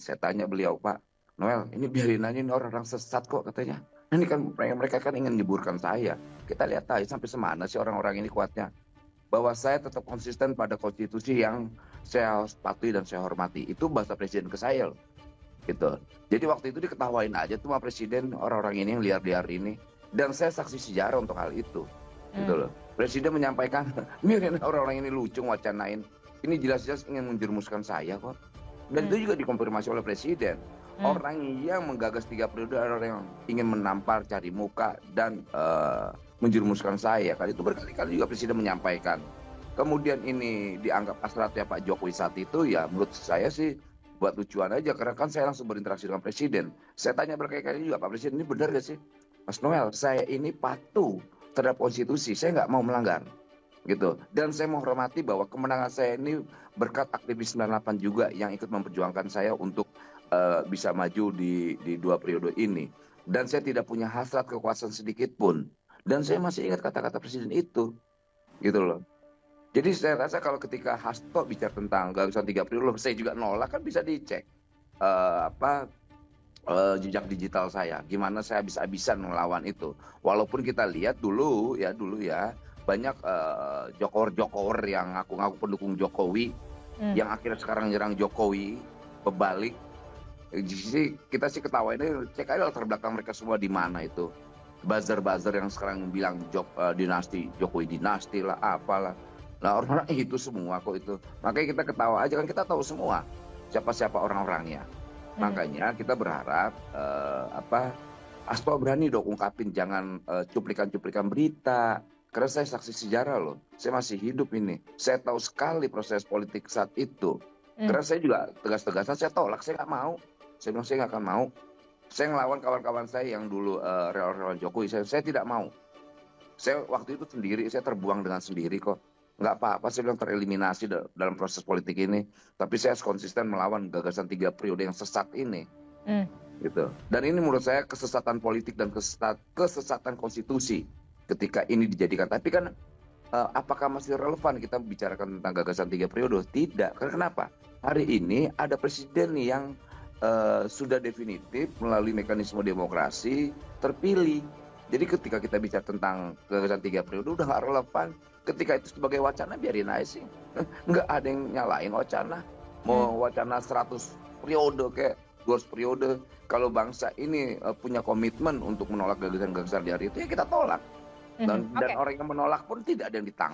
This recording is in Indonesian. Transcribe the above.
Saya tanya beliau, "Pak Noel, ini biarin aja ini orang-orang sesat kok," katanya. "Ini kan mereka kan ingin menyuburkan saya. Kita lihat aja sampai semana sih orang-orang ini kuatnya." Bahwa saya tetap konsisten pada konstitusi yang saya patuhi dan saya hormati. Itu bahasa presiden ke saya loh, gitu. Jadi waktu itu diketawain aja tuh sama presiden orang-orang ini yang liar-liar ini. Dan saya saksi sejarah untuk hal itu, gitu Mmm, loh. Presiden menyampaikan, "Mirin orang-orang ini lucu wacanain. Ini jelas-jelas ingin menjerumuskan saya kok." Dan mmm, itu juga dikonfirmasi oleh presiden. mmm, Orang yang menggagas 3 periode adalah orang yang ingin menampar, cari muka, dan menjerumuskan saya. Kan itu berkali-kali juga presiden menyampaikan. Kemudian ini dianggap hasratnya Pak Jokowi saat itu, ya menurut saya sih buat lucuan aja, karena kan saya langsung berinteraksi dengan presiden. Saya tanya berkali-kali juga, "Pak Presiden, ini benar gak sih?" "Mas Noel, saya ini patuh terhadap konstitusi, saya nggak mau melanggar." Gitu. Dan saya menghormati bahwa kemenangan saya ini berkat aktivis 98 juga yang ikut memperjuangkan saya untuk bisa maju di 2 periode ini. Dan saya tidak punya hasrat kekuasaan sedikit pun. Dan saya masih ingat kata-kata presiden itu, gitu loh. Jadi saya rasa kalau ketika Hasto bicara tentang gagasan 3 periode, saya juga nolak, kan bisa dicek apa jejak digital saya, gimana saya habis-habisan melawan itu. Walaupun kita lihat dulu ya, banyak jokor-jokor yang ngaku-ngaku pendukung Jokowi, mmm, yang akhirnya sekarang nyerang Jokowi, berbalik. Kita sih ketawainnya, cek aja latar belakang mereka semua di mana itu. Buzzer-buzzer yang sekarang bilang dinasti, Jokowi dinasti lah, apalah. Nah orang-orang itu semua kok itu. Makanya kita ketawa aja, kan kita tahu semua siapa-siapa orang-orangnya. mmm, Makanya kita berharap Hasto berani dong ungkapin, jangan cuplikan-cuplikan berita. Karena saya saksi sejarah loh, saya masih hidup ini. Saya tahu sekali proses politik saat itu. mmm, Karena saya juga tegas-tegasan saya tolak, saya nggak mau. Saya bilang saya nggak akan mau. Saya ngelawan kawan-kawan saya yang dulu relawan Jokowi, saya tidak mau. Saya waktu itu sendiri, saya terbuang dengan sendiri kok. Nggak apa-apa, saya bilang tereliminasi dalam proses politik ini. Tapi saya harus konsisten melawan gagasan 3 periode yang sesat ini, mmm, gitu. Dan ini menurut saya kesesatan politik dan kesesatan konstitusi ketika ini dijadikan. Tapi kan apakah masih relevan kita bicarakan tentang gagasan 3 periode? Tidak. Karena kenapa? Hari ini ada presiden yang sudah definitif melalui mekanisme demokrasi terpilih. Jadi ketika kita bicara tentang gagasan 3 periode udah nggak relevan. Ketika itu sebagai wacana biarin aja sih. Nggak ada yang nyalain wacana. mmm, Mau wacana 100 periode kayak 200 periode. Kalau bangsa ini punya komitmen untuk menolak gagasan-gagasan di hari itu, ya kita tolak. mhm, Dan oke. orang yang menolak pun tidak ada yang ditangkap.